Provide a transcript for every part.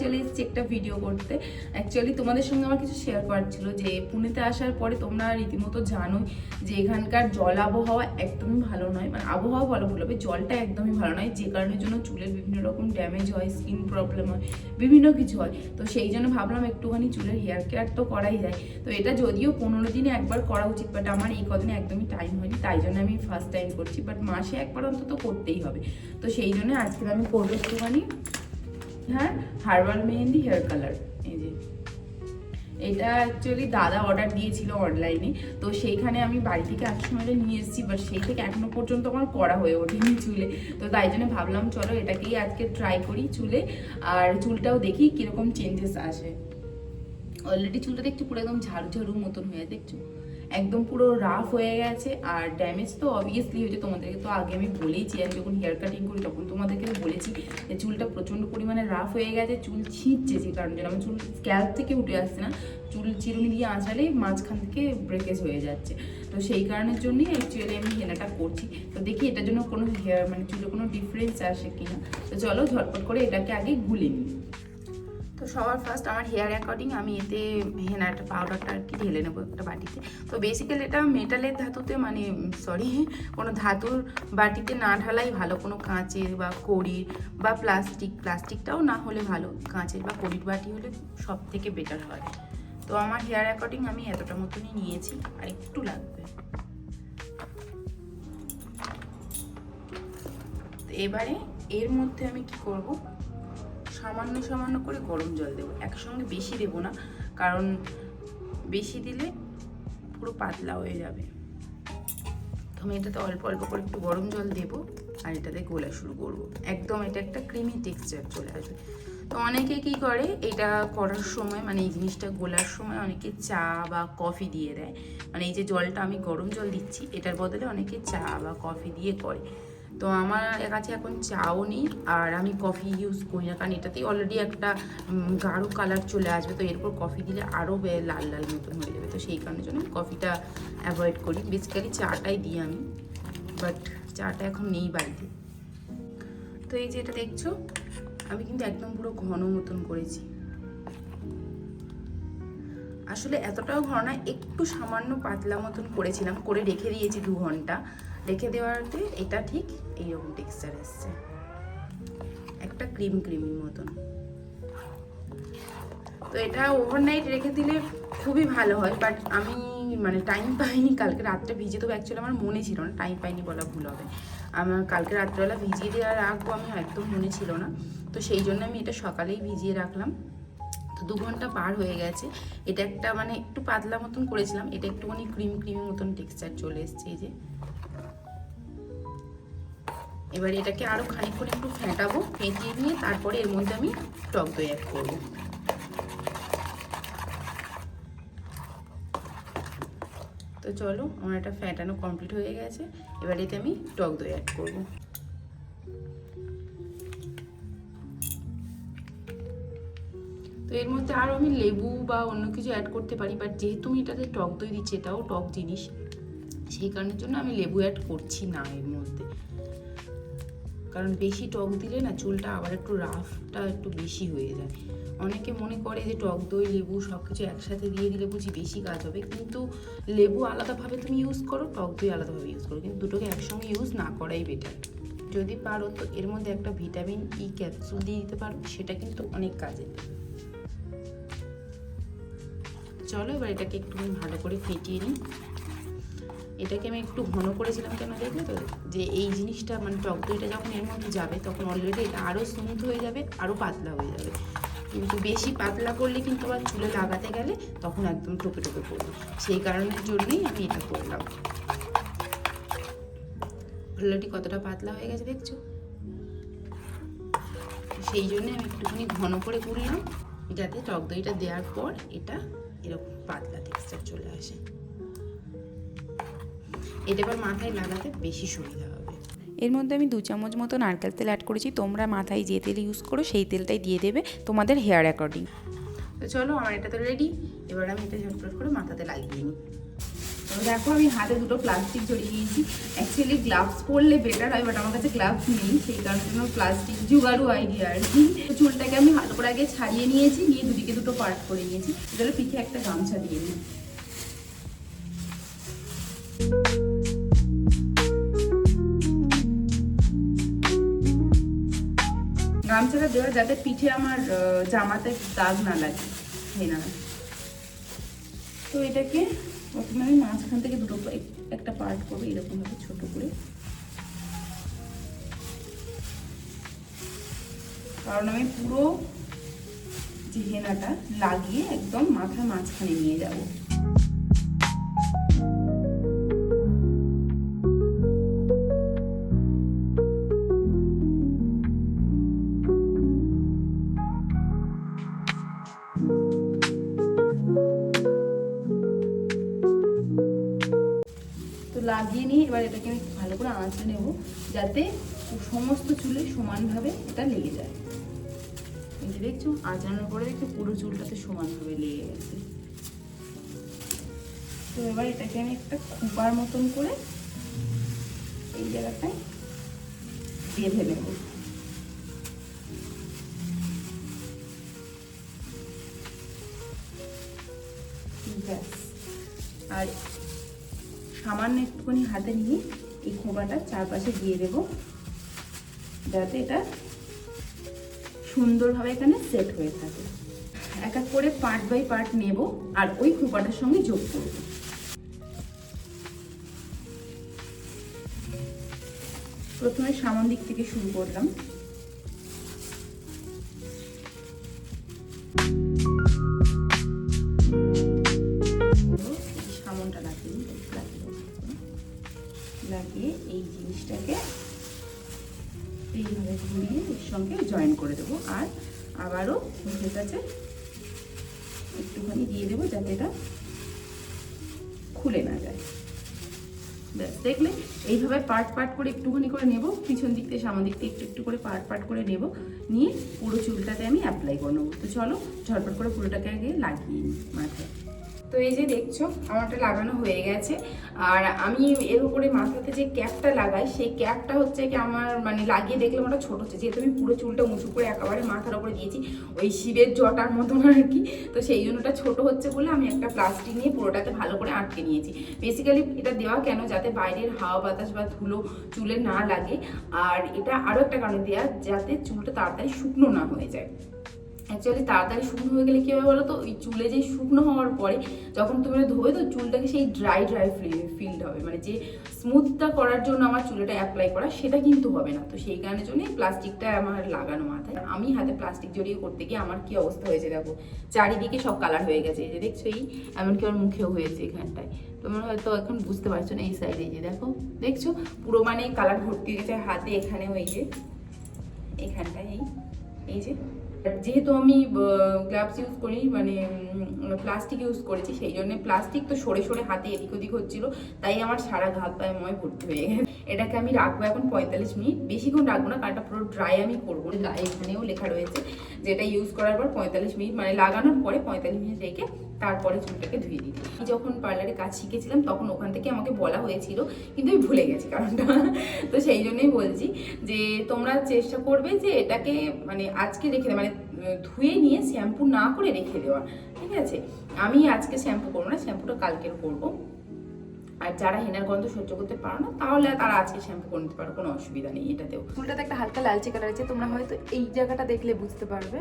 চলে এসেছি একটা ভিডিও করতে। অ্যাকচুয়ালি তোমাদের সঙ্গে আমার কিছু শেয়ার করার ছিল যে পুনেতে আসার পরে তোমরা রীতিমতো জানোই যে এখানকার জল আবহাওয়া একদমই ভালো নয়, মানে আবহাওয়া ভালো ভুল হবে, জলটা একদমই ভালো নয়, যে কারণের জন্য চুলের বিভিন্ন রকম ড্যামেজ হয়, স্কিন প্রবলেম হয়, বিভিন্ন কিছু হয়। তো সেই জন্য ভাবলাম একটুখানি চুলের হেয়ার কেয়ার তো করাই যায়। তো এটা যদিও 15 দিনে একবার করা উচিত, বাট আমার এই কদিনে একদমই টাইম হয়নি, তাই জন্য আমি ফার্স্ট টাইম করছি। বাট মাসে একবার অন্তত করতেই হবে। তো সেই জন্য আজকে আমি করবো একটুখানি হার্বাল মেহেন্দি হেয়ার কালার। এই যে এটা অ্যাকচুয়ালি দাদা অর্ডার দিয়েছিল অনলাইনে, তো সেইখানে আমি বাড়ি থেকে আসার সময় নিয়ে এসেছি, বাট সেই থেকে এখনো পর্যন্ত আমার করা হয়ে ওঠেনি চুলে। তো তাই জন্য ভাবলাম চলো এটাকেই আজকে ট্রাই করি চুলে, আর চুলটাও দেখি কিরকম চেঞ্জেস আসে। অলরেডি চুলটা দেখছি পুরো একদম ঝাড়ু ঝাড়ু মতন হয়ে, দেখছো একদম পুরো রাফ হয়ে গেছে। আর ড্যামেজ তো অবভিয়াসলি হয়েছে, তোমাদেরকে তো আগে আমি বলেইছি, আমি যখন হেয়ার কাটিং করি তখন তোমাদেরকে বলেছি যে চুলটা প্রচণ্ড পরিমাণে রাফ হয়ে গেছে, চুল ছিঁড়ছে, যে কারণ যেন আমার চুল স্ক্যাল্প থেকে উঠে আসছে না, চুল চিরুনি দিয়ে আঁচড়ালেই মাঝখান থেকে ব্রেকেজ হয়ে যাচ্ছে। তো সেই কারণের জন্যই অ্যাকচুয়ালি আমি হেনাটা করছি। তো দেখি এটার জন্য কোনো হেয়ার মানে চুলে কোনো ডিফারেন্স আসে কিনা। তো চলো ঝটপট করে এটাকে আগে গুলে নিই। তো সবার ফার্স্ট আমার হেয়ার অ্যাকর্ডিং আমি এতে হেনাটা পাউডারটা আর কি ঢেলে নেবো একটা বাটিতে। তো বেসিক্যালি এটা মেটালের ধাতুতে, মানে কোনো ধাতুর বাটিতে না ঢালাই ভালো, কোনো কাঁচের বা কড়ির বা প্লাস্টিকটাও না হলে ভালো, কাঁচের বা কড়ির বাটি হলে সব থেকে বেটার হয়। তো আমার হেয়ার অ্যাকর্ডিং আমি এতটা মতনই নিয়েছি, আর একটু লাগবে। তো এবারে এর মধ্যে আমি কি করব, সামান্য সামান্য করে গরম জল দেবো, একসঙ্গে বেশি দেবো না, কারণ বেশি দিলে পুরো পাতলা হয়ে যাবে। তো আমি এটাতে অল্প অল্প করে একটু গরম জল দেবো, আর এটাতে গোলা শুরু করবো, একদম এটা একটা ক্রিমি টেক্সচার চলে আসবে। তো অনেকে কি করে এটা করার সময়, মানে এই জিনিসটা গোলার সময় অনেকে চা বা কফি দিয়ে দেয়, মানে এই যে জলটা আমি গরম জল দিচ্ছি এটার বদলে অনেকে চা বা কফি দিয়ে করে। তো আমার কাছে এখন চাও নেই, আর আমি কফি ইউজ করি না, কারণ এটাতেই অলরেডি একটা গাঢ় কালার চলে আসবে, তো এরপর কফি দিলে আরও লাল লাল মতন হয়ে যাবে। তো সেই কারণের জন্য আমি কফিটা অ্যাভয়েড করি, বেসিক্যালি চাটাই দিই আমি, বাট চাটা এখন নেই বাড়িতে। তো এই যে এটা দেখছো আমি কিন্তু একদম পুরো ঘন মতন করেছি, আসলে এতটাও ঘন না, একটু সামান্য পাতলা মতন করেছিলাম, করে রেখে দিয়েছি 2 ঘন্টা। রেখে দেওয়াতে এটা ঠিক এইরকম টেক্সচার এসছে, একটা ক্রিমি মতন। তো এটা ওভারনাইট রেখে দিলে খুবই ভালো হয়, বাট আমি মানে টাইম পাইনি, কালকে রাত্রে ভিজিয়ে দেবো, অ্যাকচুয়ালি আমার মনে ছিল না, টাইম পাইনি বলা ভুল হবে, আমার কালকে রাত্রেবেলা ভিজিয়ে দেওয়া রাখবো আমি একদম মনে ছিল না। তো সেই জন্য আমি এটা সকালেই ভিজিয়ে রাখলাম। তো 2 ঘন্টা পার হয়ে গেছে, এটা একটা মানে একটু পাতলা মতন করেছিলাম, এটা একটুখানি ক্রিমি মতন টেক্সচার চলে এসছে। এই যে এবার এটাকে আরও খানিকক্ষণ একটু ফেটাবো, ফেটিয়ে নিয়ে তারপরে এর মধ্যে আমি টক দই অ্যাড করবো। তো চলো আমার এটা ফ্যাটানো কমপ্লিট হয়ে গেছে, এবার এতে আমি টক দই অ্যাড করবো। তো এর মধ্যে আরও আমি লেবু বা অন্য কিছু অ্যাড করতে পারি, বাট যেহেতু আমি এটাতে টক দই দিচ্ছি, এটাও টক জিনিস, সেই কারণের জন্য আমি লেবু অ্যাড করছি না এর মধ্যে, কারণ বেশি টক দিলে না চুলটা আবার একটু রাফটা একটু বেশি হয়ে যায়। অনেকে মনে করে যে টক দই লেবু সব কিছু একসাথে দিয়ে দিলে বুঝি বেশি কাজ হবে, কিন্তু লেবু আলাদাভাবে তুমি ইউজ করো, টক দই আলাদাভাবে ইউজ করো, কিন্তু দুটোকে একসঙ্গে ইউজ না করাই বেটার। যদি পারো তো এর মধ্যে একটা ভিটামিন ই ক্যাপসুল দিয়ে দিতে পারো, সেটা কিন্তু অনেক কাজে দেবে। চলো এবার এটাকে একটু ভালো করে ফেটিয়ে নিই। এটাকে আমি একটু ঘন করেছিলাম কেন দেখলে তো, যে এই জিনিসটা মানে টক দইটা যখন এর মধ্যে যাবে তখন অলরেডি এটা আরও স্মুথ হয়ে যাবে, আরও পাতলা হয়ে যাবে। কিন্তু বেশি পাতলা করলে কিন্তু আবার চুলে লাগাতে গেলে তখন একদম টোপে টোপে পড়বে, সেই কারণের জন্যই আমি এটা করলাম। অলরেডি কতটা পাতলা হয়ে গেছে দেখছো, সেই জন্যে আমি একটুখানি ঘন করে করলাম, যাতে টক দইটা দেওয়ার পর এটা এরকম পাতলা টেক্সচার চলে আসে। এটা এবার মাথায় লাগাতে বেশি সুবিধা হবে। এর মধ্যে আমি 2 চামচ মতো নারকেল তেল অ্যাড করেছি, তোমরা মাথায় যে তেল ইউজ করো সেই তেলটাই দিয়ে দেবে তোমাদের হেয়ার অ্যাকর্ডিং। তো চলো আমার এটা তো রেডি, এবার আমি এটা ঝটপট করে মাথাতে লাগিয়ে নিই। তো দেখো আমি হাতে দুটো প্লাস্টিক জড়িয়ে নিয়েছি। অ্যাকচুয়ালি গ্লাভস পরলে বেটার হয়, বাট আমার কাছে গ্লাভস নেই, সেই কারণে প্লাস্টিক জুগাড়ু আইডিয়া আর কি। চুলটাকে আমি ভালো করে আগে ছাড়িয়ে নিয়েছি, নিয়ে দুদিকে দুটো পার্ট করে নিয়েছি। এবারে পিঠে একটা গামছা দিয়ে নিই। গামছাটা দেওয়া যাতে পিঠে আমার জামাতে দাগ না লাগে, না। তো এটাকে প্রথমে আমি মাঝখান থেকে দুটো একটা পার্ট করবো এরকম ভাবে ছোট করে, কারণ আমি পুরো যে হেনাটা লাগিয়ে একদম মাথার মাঝখানে নিয়ে যাব। লাগিয়ে নিয়ে এবার এটাকে আমি ভালো করে আঁচড়ে নেব, যাতে সমস্ত চুলে সমানভাবে এটা লেগে যায়। এই যে দেখছো আঁচড়ানোর পরে দেখছো পুরো চুলটাতে সমানভাবে লেগে গেছে। তো এবার এটাকে আমি একটা খোঁপার মতন করে এই জায়গাটায় বেঁধে নেব। ব্যাস, আর সামান্য একটুখানি হাতে নিয়ে এই খোঁপাটা চারপাশে দিয়ে দেব, যাতে এটা সুন্দরভাবে এখানে সেট হয়ে থাকে। এক এক করে পার্ট বাই পার্ট নেব আর ওই খোঁপাটার সঙ্গে যোগ করব। প্রথমে সামন দিক থেকে শুরু করলাম। সামনটা লাগিয়ে এই জিনিসটাকে এইভাবে ঘুরিয়ে এর সঙ্গে জয়েন করে দেবো, আর আবারও মুখের কাছে একটুখানি দিয়ে দেবো যাতে এটা খুলে না যায়। ব্যাস, দেখলে এইভাবে পার্ট পার্ট করে একটুখানি করে নেব, পিছন দিক থেকে সামনের দিক থেকে একটু একটু করে পার্ট পার্ট করে নেব, নিয়ে পুরো চুলটাতে আমি অ্যাপ্লাই করে নেবো। তো চলো ঝটপট করে পুরোটাকে আগে লাগিয়ে নিই মাথায়। তো এই যে দেখছো আমারটা লাগানো হয়ে গেছে, আর আমি এর উপরে মাথাতে যে ক্যাপটা লাগাই সেই ক্যাপটা হচ্ছে কি আমার মানে লাগিয়ে দেখলাম ওটা ছোট হচ্ছে, যেহেতু আমি পুরো চুলটা উঁচু করে একেবারে মাথার উপরে দিয়েছি ওই শিবের জটার মতন আর কি, তো সেই জন্য ওটা ছোট হচ্ছে বলে আমি একটা প্লাস্টিক নিয়ে পুরোটাতে ভালো করে আটকে নিয়েছি। বেসিক্যালি এটা দেওয়া কেন, যাতে বাইরের হাওয়া বাতাস বা ধুলো চুলে না লাগে, আর এটা আরও একটা কারণে দেওয়া যাতে চুলটা তাড়াতাড়ি শুকনো না হয়ে যায়। অ্যাকচুয়ালি তাড়াতাড়ি শুকনো হয়ে গেলে কী হবে বলো তো, ওই চুলে যে শুকনো হওয়ার পরে যখন তুমি ধোবে তো চুলটাকে সেই ড্রাই ফিল্ড হবে, মানে যে স্মুথটা করার জন্য আমার চুলেটা অ্যাপ্লাই করা সেটা কিন্তু হবে না। তো সেই কারণের জন্য প্লাস্টিকটা আমার লাগানো মাথায়। আমি হাতে প্লাস্টিক জড়িয়ে করতে গিয়ে আমার কি অবস্থা হয়েছে দেখো, চারিদিকে সব কালার হয়ে গেছে। এই যে দেখছো, এই এমনকি আমার মুখেও হয়েছে এখানটায়, তোমরা হয়তো এখন বুঝতে পারছো না। এই সাইডে এই যে দেখো, দেখছো পুরো মানে কালার ভর্তি হয়ে গেছে হাতে, এখানেও এই যে এখানটায় এই যে। যেহেতু আমি গ্লাভস ইউজ করি মানে প্লাস্টিক ইউজ করেছি, সেই জন্য প্লাস্টিক তো সরে সরে হাতে এদিক ওদিক হচ্ছিল, তাই আমার সারা হাত পায়ে ময় ভর্তি হয়ে গেছে। এটাকে আমি রাখবো এখন 45 মিনিট, বেশিক্ষণ রাখবো না, কারণ পুরো ড্রাই আমি করবো। গায়ে এখানেও লেখা রয়েছে যেটা ইউজ করার পর 45 মিনিট মানে লাগানোর পরে 45 মিনিট রেখে তারপরে চুলটাকে ধুয়ে দিই। আমি যখন পার্লারে কাজ শিখেছিলাম তখন ওখান থেকে আমাকে বলা হয়েছিল, কিন্তু আমি ভুলে গেছি কারণটা। তো সেই জন্যই বলছি যে তোমরা চেষ্টা করবে যে এটাকে মানে আজকে রেখে দেওয়া, মানে ধুয়ে নিয়ে শ্যাম্পু না করে রেখে দেওয়া, ঠিক আছে। আমি আজকে শ্যাম্পু করবো না, শ্যাম্পুটা কালকের করবো। আর যারা হেনার গন্ধ সহ্য করতে পারো না তাহলে তারা আজকে শ্যাম্পু করে নিতে পারো, কোনো অসুবিধা নেই এটাতেও। চুলটাতে একটা হালকা লালচে কালার আছে, তোমরা হয়তো এই জায়গাটা দেখলে বুঝতে পারবে,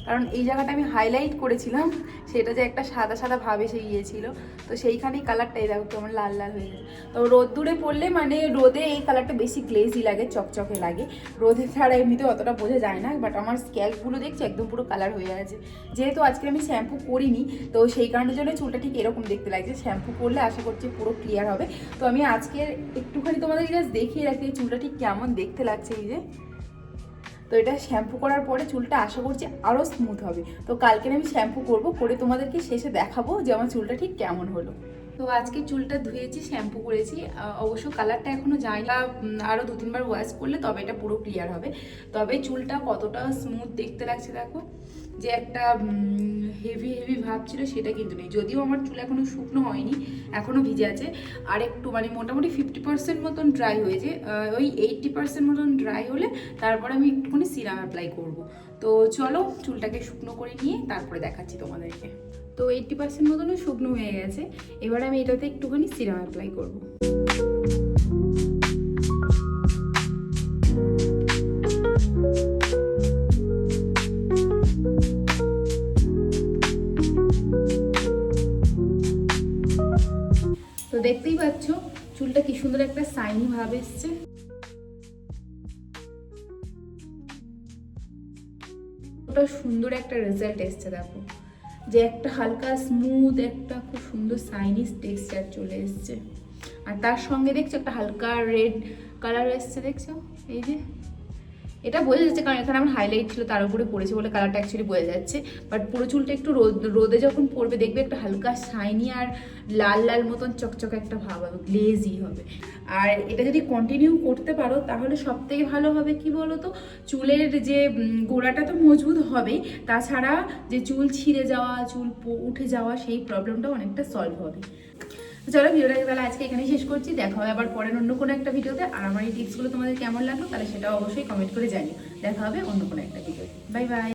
কারণ এই জায়গাটা আমি হাইলাইট করেছিলাম, সেটা যে একটা সাদা সাদা ভাব এসে গিয়েছিল, তো সেইখানেই কালারটাই দেখো কেমন লাল লাল হয়ে গেছে। তো রোদ্দুরে পড়লে মানে রোদে এই কালারটা বেশি গ্লেজি লাগে, চকচকে লাগে, রোদে ছাড়া এমনিতে অতটা বোঝা যায় না। বাট আমার স্ক্যাল্পগুলো দেখছি একদম পুরো কালার হয়ে গেছে, যেহেতু আজকে আমি শ্যাম্পু করিনি তো সেই কারণের জন্য চুলটা ঠিক এরকম দেখতে লাগছে। শ্যাম্পু করলে আশা করছি পুরো ক্লিয়ার হবে। তো আমি আজকে একটুখানি তোমাদের কাছে দেখিয়ে রাখি চুলটা ঠিক কেমন দেখতে লাগছে। এই যে, তো এটা শ্যাম্পু করার পরে চুলটা আশা করছি আরও স্মুথ হবে। তো কালকে আমি শ্যাম্পু করব, করে তোমাদেরকে শেষে দেখাবো যে আমার চুলটা ঠিক কেমন হলো। তো আজকে চুলটা ধুয়েছি, শ্যাম্পু করেছি, অবশ্য কালারটা এখনও যায় না, আরও 2-3 বার ওয়াশ করলে তবে এটা পুরো ক্লিয়ার হবে। তবে চুলটা কতটা স্মুথ দেখতে লাগছে দেখো, যে একটা হেভি হেভি ভাব ছিল সেটা কিন্তু নেই। যদিও আমার চুল এখনো শুকনো হয়নি, এখনো ভিজে আছে, আর একটু মানে মোটামুটি 50% মতন ড্রাই হয়েছে। ওই 80% মতন ড্রাই হলে তারপরে আমি একটুখানি সিরাম অ্যাপ্লাই করব। তো চলো চুলটাকে শুকনো করে নিয়ে তারপরে দেখাচ্ছি তোমাদেরকে। তো 80% মতনও শুকনো হয়ে গেছে, এবার আমি এটাতে একটুখানি সিরাম অ্যাপ্লাই করব। তো দেখতেই পাচ্ছ চুলটা কি সুন্দর একটা শাইনি ভাব এসছে। ওটা সুন্দর একটা রেজাল্ট এসছে, দেখো যে একটা হালকা স্মুথ একটা খুব সুন্দর শাইনি টেক্সচার চলে এসছে। আর তার সঙ্গে দেখছো একটা হালকা রেড কালার এসছে, দেখছো এই যে, এটা বোঝা যাচ্ছে কারণ এখানে আমার হাইলাইট ছিল তার উপরে পড়েছে বলে কালারটা অ্যাকচুয়ালি বোঝা যাচ্ছে। বাট পুরো চুলটা একটু রোদে যখন পড়বে দেখবে একটা হালকা শাইনি আর লাল লাল মতন চকচকে একটা ভাব হবে, গ্লেজি হবে। আর এটা যদি কন্টিনিউ করতে পারো তাহলে সব থেকে ভালো হবে কি বলো তো, চুলের যে গোড়াটা তো মজবুত হবেই, তাছাড়া যে চুল ছিঁড়ে যাওয়া, চুল উঠে যাওয়া সেই প্রবলেমটা অনেকটা সলভ হবে। চলো ভিডিওটাকে তাহলে আজকে এখানেই শেষ করছি, দেখা হবে আবার পরের অন্য কোনো একটা ভিডিওতে। আর আমার এই টিপসগুলো তোমাদের কেমন লাগলো তাহলে সেটাও অবশ্যই কমেন্ট করে জানিও। দেখা হবে অন্য কোনো একটা ভিডিওতে। Bye bye.